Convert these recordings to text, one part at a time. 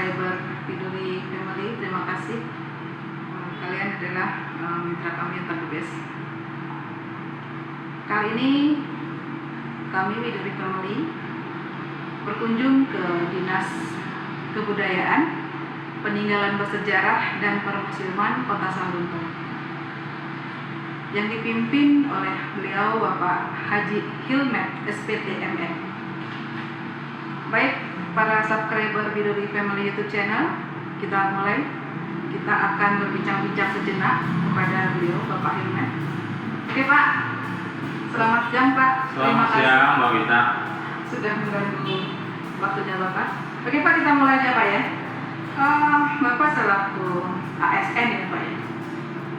subscriber Biduri Family, terima kasih. Kalian adalah mitra kami yang terbes. Kali ini kami Biduri Family berkunjung ke Dinas Kebudayaan, Peninggalan Bersejarah dan Permusiuman Kota Sawalunto yang dipimpin oleh beliau Bapak Haji Hilmet SPT MM. Baik, para subscriber Biduri Family YouTube channel, kita mulai. Kita akan berbincang-bincang sejenak kepada beliau Bapak Hilmet. Oke Pak, selamat siang Pak. Selamat siang Mbak Wita. Sudah mengganggu waktunya Bapak. Oke Pak, kita mulai aja Pak ya. Bapak selaku ASN ya Pak ya.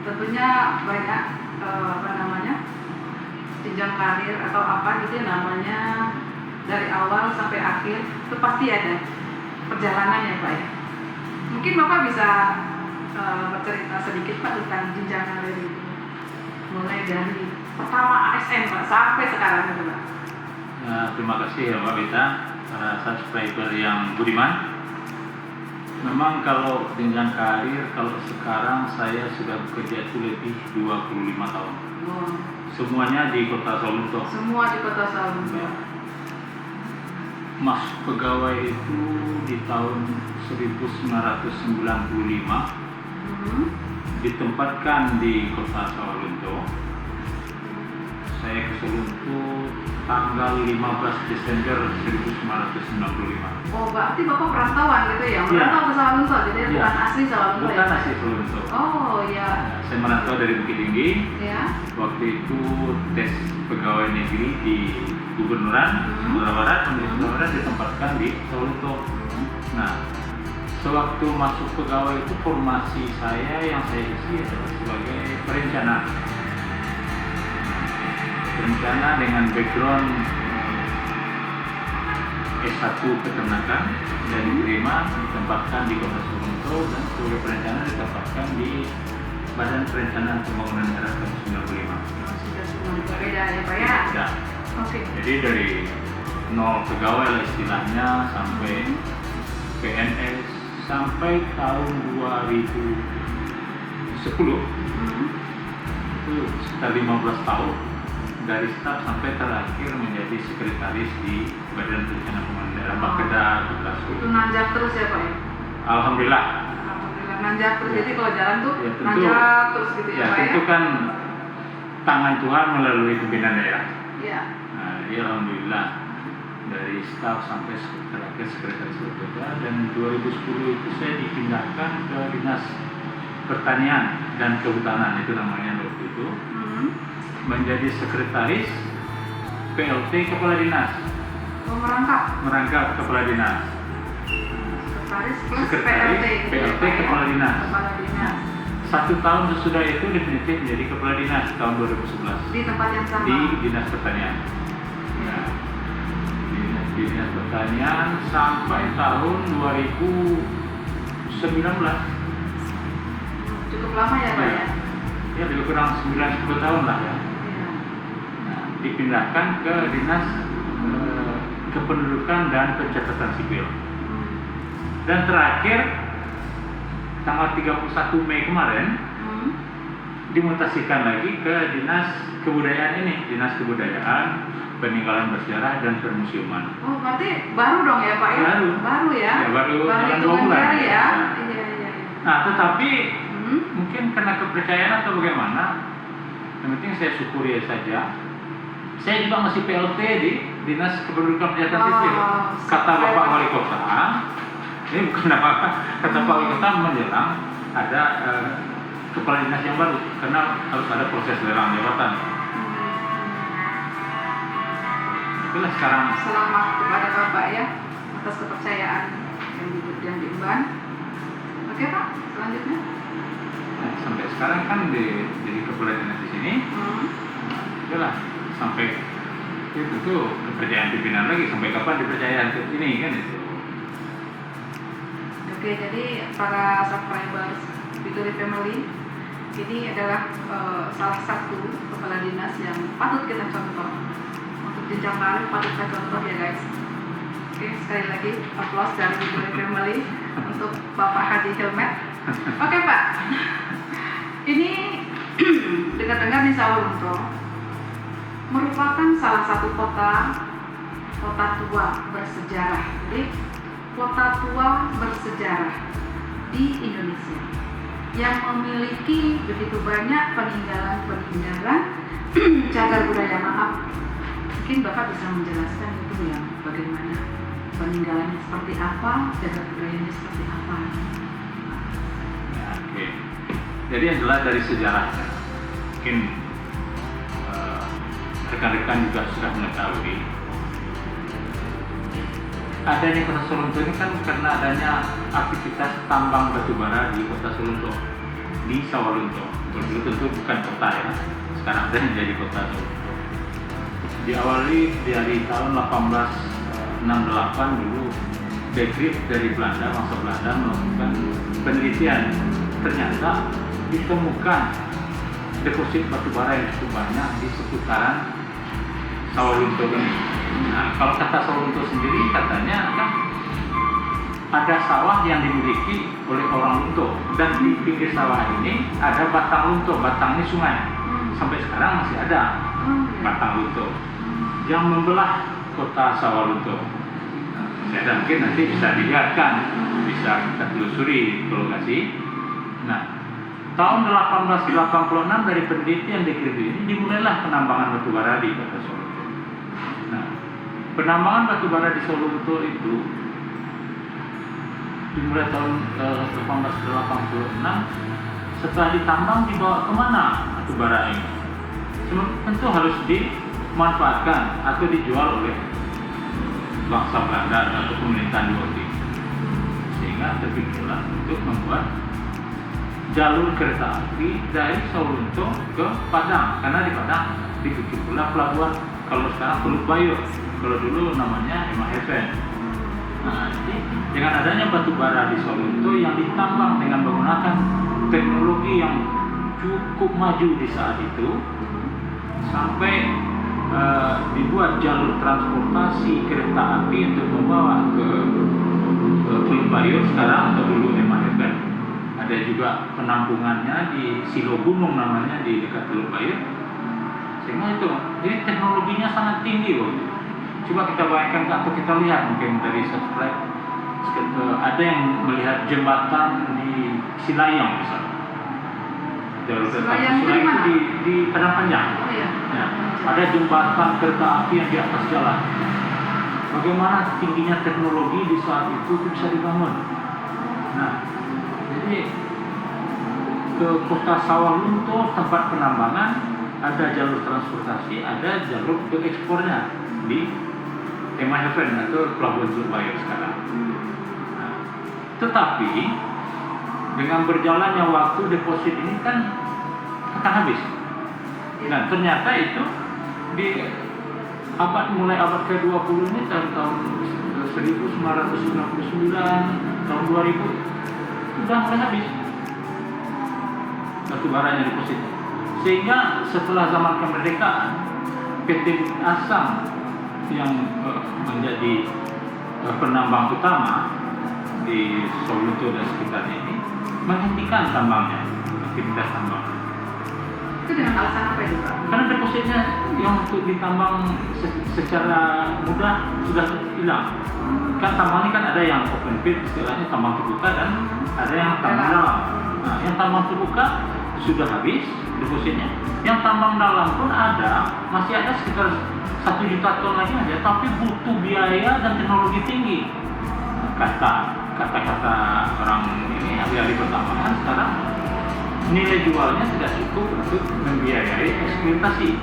Tentunya banyak jenjang karir atau apa gitu namanya, dari awal sampai akhir itu pasti ada perjalanan ya Pak ya. Mungkin Bapak bisa bercerita sedikit Pak tentang jenjang karir itu, mulai dari pertama ASN Pak sampai sekarang gitu Pak. Terima kasih ya Mbak Wita, para subscriber yang budiman. Memang kalau jenjang karir, kalau sekarang saya sudah bekerja itu lebih 25 tahun. Wow. Semuanya di Kota Sawalunto. Semua di Kota Sawalunto. Ya. Masuk pegawai itu di tahun 1995, ditempatkan di Kota Sawalunto. Saya ke Sawalunto tanggal 15 Desember 1995. Oh, berarti Bapak perantauan gitu ya? Merantau ke Sawalunto, jadi bukan asli Sawalunto. Bukan ya? asli Sawalunto. Oh ya. Saya merantau dari Bukit Tinggi. Ya. Waktu itu tes pegawai negeri di Gubernuran Sumatera Barat, Sumatera Barat ditempatkan di Sawalunto. Nah, sewaktu masuk pegawai itu formasi saya yang saya isi adalah sebagai perencana dengan background S1 peternakan, dan diterima ditempatkan di Kota Sawalunto, dan sebagai perencana ditempatkan di Badan Perencanaan Pembangunan Daerah tahun 95. Sudah semua berbeda ya Pak ya? Ya. Oke. Jadi dari nol pegawai lah istilahnya sampai PNS sampai tahun 2010 itu sekitar 15 tahun, dari staf sampai terakhir menjadi sekretaris di Badan Perencanaan Pembangunan Daerah Bapeda Kota Sawalunto. Itu nanjak terus ya Pak ya? Alhamdulillah. Alhamdulillah nanjak terus. Ya. Jadi kalau jalan tuh Ya, tentu, nanjak terus gitu ya, ya Pak tentu ya? kan tangan Tuhan melalui pimpinan daerah. Iya. Nah, ya alhamdulillah dari staf sampai terakhir sekretaris Bapeda, dan 2010 itu saya dipindahkan ke Dinas Pertanian dan Kehutanan, itu namanya waktu itu, menjadi sekretaris PLT Kepala Dinas. Oh, merangkap Kepala Dinas. sekretaris plus Sekretaris PLT gitu ya, PLT Pak ya? Kepala Dinas. Kepala Dinas. 1 tahun sesudah itu definitif menjadi Kepala Dinas tahun 2011 Di tempat yang sama. di Dinas Pertanian. Nah, di Dinas Pertanian sampai tahun 2019. Cukup lama ya Pak ya? Ya, lebih kurang 9-10 tahun lah ya. Iya. Nah, dipindahkan ke Dinas Kependudukan dan Pencatatan Sipil. Dan terakhir tanggal 31 Mei kemarin dimutasikan lagi ke Dinas Kebudayaan ini, Dinas Kebudayaan, Peninggalan Bersejarah dan Permusiuman. Oh, berarti baru dong ya Pak ya? Baru ya? Ya, baru jalan 2 hitungan bulan. jari ya? Iya. Nah, tetapi mungkin karena kepercayaan atau bagaimana, yang penting saya syukuri saja. Saya juga masih PLT di Dinas Kependudukan Pencatatan Sipil. Kata Bapak Wali Kota, ini bukan apa-apa, kata Pak Wali Kota menjelang ada kepala dinas yang baru, karena harus ada proses lelang jabatan. Itulah sekarang. Selamat kepada Bapak ya atas kepercayaan yang diemban. Oke Pak, selanjutnya. Nah, sampai sekarang kan jadi kepala dinas di sini. Itulah sampai itu tuh kepercayaan pimpinan lagi, sampai kapan dipercaya ini kan itu. Oke, jadi para subscribers Biduri Family, ini adalah salah satu kepala dinas yang patut kita contoh. Untuk jenjang karir patut kita contoh ya guys. Oke. Oke, sekali lagi applause dari Buri Family untuk Bapak Haji Hilmet. Oke Pak, ini dengar-dengar di Sawalunto merupakan salah satu kota tua bersejarah. Jadi kota tua bersejarah di Indonesia yang memiliki begitu banyak peninggalan cagar budaya. Maaf, mungkin Bapak bisa menjelaskan itu ya, bagaimana peninggalannya seperti apa, cagar budayanya seperti apa. Ya, oke. Jadi yang jelas dari sejarahnya, mungkin rekan-rekan juga sudah mengetahui adanya kota Sawalunto ini kan karena adanya aktivitas tambang batubara di kota Sawalunto, di Sawalunto. Dulu tentu bukan kota ya, sekarang sudah menjadi kota Sawalunto. Diawali dari tahun 1868 dulu Dekrit dari Belanda, bangsa Belanda melakukan penelitian. Ternyata ditemukan deposit batubara yang cukup banyak di seputaran Sawalunto ini. Nah, kalau kata Sawalunto sendiri katanya kan ada sawah yang dimiliki oleh orang Lunto, dan di pinggir sawah ini ada batang Lunto. Batang ini sungai, sampai sekarang masih ada batang Lunto yang membelah kota Sawalunto. Saya mungkin nanti bisa dilihatkan, bisa kita telusuri ke lokasi. Nah, tahun 1886 dari penelitian Dekrit ini dimulailah penambangan batubara di kota Sawalunto. Nah, penambangan batubara di Sawalunto itu dimulai tahun 1886. Setelah ditambang dibawa kemana batubara ini? Tentu harus dimanfaatkan atau dijual oleh bangsa Belanda atau pemerintahan di waktu itu. Sehingga terpikirlah untuk membuat jalur kereta api dari Sawalunto ke Padang, karena di Padang dibikin pula pelabuhan, kalau sekarang Teluk Bayur, kalau dulu namanya Emma Heaven. Nah, jadi dengan adanya batubara di Sawalunto yang ditambang dengan menggunakan teknologi yang cukup maju di saat itu, sampai dibuat jalur transportasi kereta api untuk membawa ke Teluk Bayur sekarang, atau dulu Emma Heaven. Ada juga penampungannya di Silo Gunung namanya, di dekat Teluk Bayur. Sehingga itu, jadi teknologinya sangat tinggi loh. Coba kita bayangkan atau kita lihat mungkin dari subscribe, ada yang melihat jembatan di Silayang misalnya. Jalur kereta api Silayang itu di Padang Panjang. Oh, iya. Ya, ada jembatan kereta api yang di atas jalan. Bagaimana tingginya teknologi di saat itu bisa dibangun. Nah, jadi ke kota Sawalunto tempat penambangan ada jalur transportasi, ada jalur untuk ekspornya di Emma Heaven atau Pelabuhan Teluk Bayur sekarang. Nah, tetapi dengan berjalannya waktu deposit ini kan akan habis. Nah, ternyata itu di mulai abad ke-20 ini tahun 1999, tahun 2000 sudah mulai habis batubaranya deposit. Sehingga setelah zaman kemerdekaan, PT Asam yang menjadi penambang utama di Sawalunto dan sekitarnya ini menghentikan tambangnya, aktivitas tambang. Itu dengan alasan apa itu Pak? Karena depositnya yang untuk ditambang secara mudah sudah hilang. Kan tambang ini kan ada yang open pit, istilahnya tambang terbuka, dan ada yang tambang dalam. Nah, yang tambang terbuka sudah habis depositnya. Yang tambang dalam pun ada, masih ada sekitar 1 juta ton lagi aja, tapi butuh biaya dan teknologi tinggi. Kata-kata orang ini, ahli-ahli pertambangan sekarang, nilai jualnya tidak cukup untuk membiayai eksploitasi.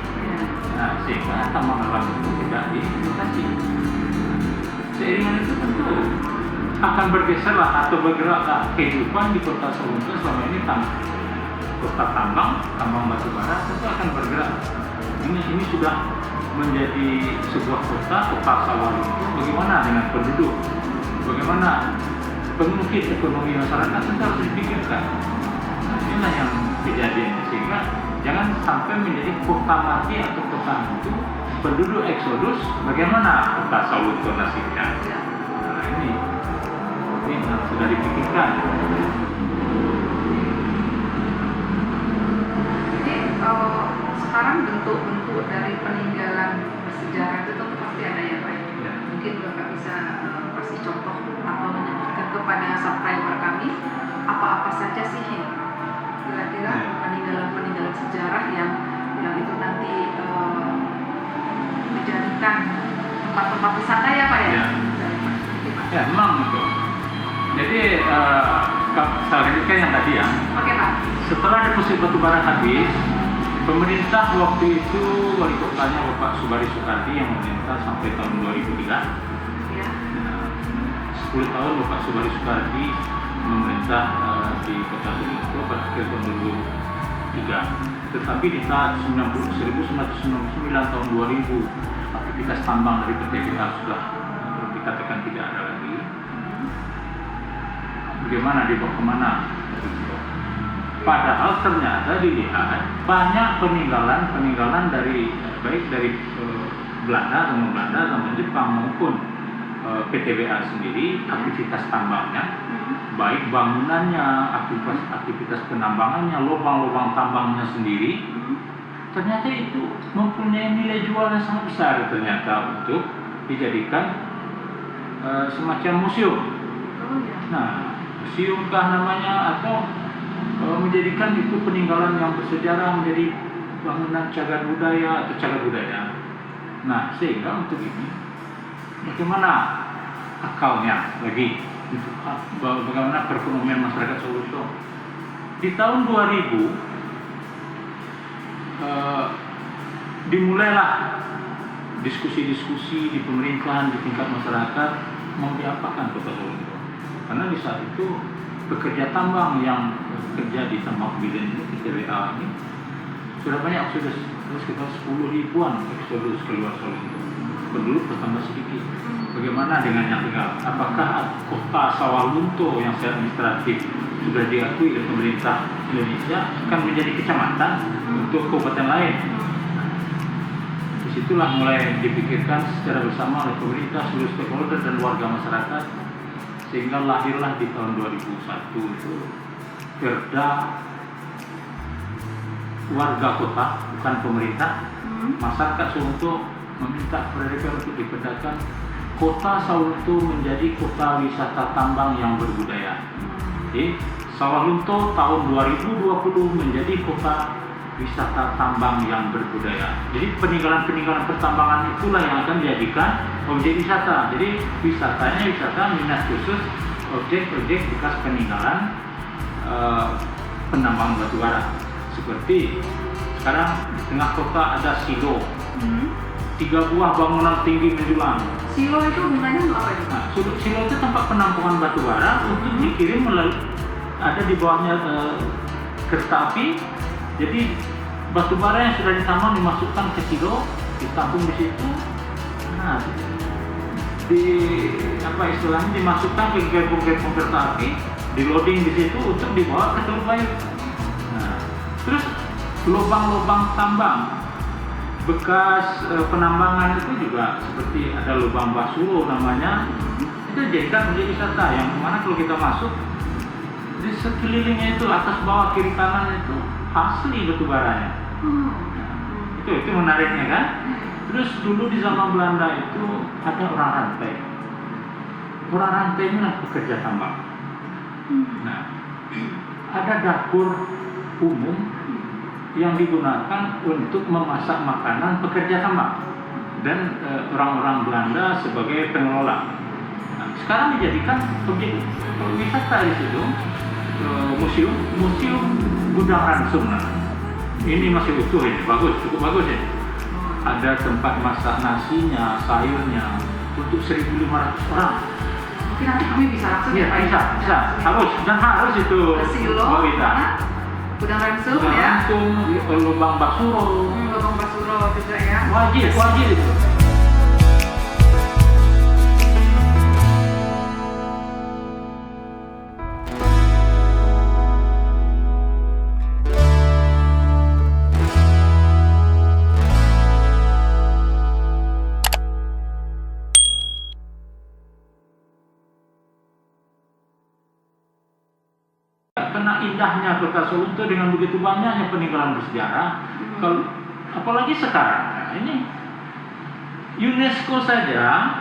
Nah, sehingga tambang dalam itu tidak dieksploitasi. Seiringan itu tentu akan bergeserlah atau bergeraklah kehidupan di kota Sawalunto selama ini kota tambang batubara tentu akan bergerak. Ini sudah menjadi sebuah kota Sawalunto. Bagaimana dengan penduduk? Bagaimana pengungkit ekonomi masyarakat tentu harus dipikirkan. Nah, inilah yang kejadiannya, sehingga jangan sampai menjadi kota mati atau kota hantu, penduduk eksodus. Bagaimana kota Sawalunto nasibnya? ini sudah dipikirkan. Jadi sekarang bentuk-bentuk dari peninggalan bersejarah itu tentu pasti ada ya Pak. Ya. Mungkin Bapak bisa kasih contoh atau menyebutkan kepada subscriber kami apa-apa saja sih kira-kira peninggalan sejarah yang itu nanti dijadikan tempat-tempat wisata ya Pak ya? Ya. Ya, memang itu. Jadi saya lanjutkan yang tadi ya. Oke Pak. Setelah deposit batubara habis, pemerintah waktu itu wali kotanya Bapak Subari Soekardi yang memerintah sampai tahun 2003. Ya. 10 tahun Bapak Subari Soekardi memerintah di Kota Solo pada akhir tahun 2003. Tetapi di tahun 1999 tahun 2000 aktivitas tambang dari PTBA sudah dikatakan tidak ada lagi. Bagaimana dibawa kemana? Padahal ternyata dilihat banyak peninggalan dari baik dari Belanda, zaman Jepang maupun PTBA sendiri, aktivitas tambangnya, baik bangunannya, aktivitas penambangannya, lubang-lubang tambangnya sendiri, ternyata itu mempunyai nilai jual yang sangat besar ternyata untuk dijadikan semacam museum. Nah, museumkah namanya atau menjadikan itu peninggalan yang bersejarah menjadi bangunan cagar budaya atau cagar budaya. Nah, sehingga untuk ini bagaimana akalnya lagi untuk bagaimana perekonomian masyarakat Solo itu. Di tahun 2000 dimulailah diskusi-diskusi di pemerintahan, di tingkat masyarakat mau diapakan Kota Solo itu. Karena di saat itu pekerja tambang yang bekerja di tambang bilen ini, PTBA ini, sudah banyak, sudah sekitar 10 ribuan eksodus keluar Solo itu. Penduduk bertambah sedikit. Bagaimana dengan yang tinggal? Apakah kota Sawalunto yang secara administratif sudah diakui oleh pemerintah Indonesia akan menjadi kecamatan untuk kabupaten lain? Disitulah mulai dipikirkan secara bersama oleh pemerintah, seluruh stakeholder dan warga masyarakat, sehingga lahirlah di tahun 2001 itu Perda warga kota, bukan pemerintah. Masyarakat Solo meminta kepada DPR untuk diperdakan kota Sawalunto menjadi kota wisata tambang yang berbudaya. Jadi Sawalunto tahun 2020 menjadi kota wisata tambang yang berbudaya. Jadi peninggalan-peninggalan pertambangan itulah yang akan dijadikan objek wisata. Jadi wisatanya wisata minat khusus objek-objek bekas peninggalan penambang batubara. Seperti sekarang di tengah kota ada silo, 3 buah bangunan tinggi menjulang. Silo itu gunanya untuk apa itu? Nah, silo itu tempat penampungan batubara untuk dikirim melalui, ada di bawahnya kereta api. Jadi batubara yang sudah ditambang dimasukkan ke silo, ditampung di situ. Nah, istilahnya dimasukkan ke gerbong-gerbong kereta api, di loading di situ untuk dibawa ke Teluk Bayu. Nah, terus lubang-lubang tambang bekas penambangan itu juga seperti ada lubang Basuro namanya, itu jadikan menjadi wisata yang mana kalau kita masuk di sekelilingnya itu atas bawah kiri kanan itu asli batubaranya. Itu menariknya kan. Terus dulu di zaman Belanda itu ada orang rantai. Orang rantai ini lah pekerja tambang. Nah, ada dapur umum yang digunakan untuk memasak makanan pekerja tambang dan orang-orang Belanda sebagai pengelola. Nah, sekarang dijadikan objek wisata di situ, museum gudang ransum. Ini masih utuh ini, bagus, cukup bagus ya. Ada tempat masak nasinya, sayurnya untuk 1.500 orang. Mungkin nanti kami bisa langsung ya, bisa, harus itu. Silo, mana? Gudang ransum ya. Lubang Basuro. Lubang Basuro juga ya. Wajib itu. karena indahnya kota Solo itu dengan begitu banyaknya peninggalan bersejarah. Kalau apalagi sekarang, ini UNESCO saja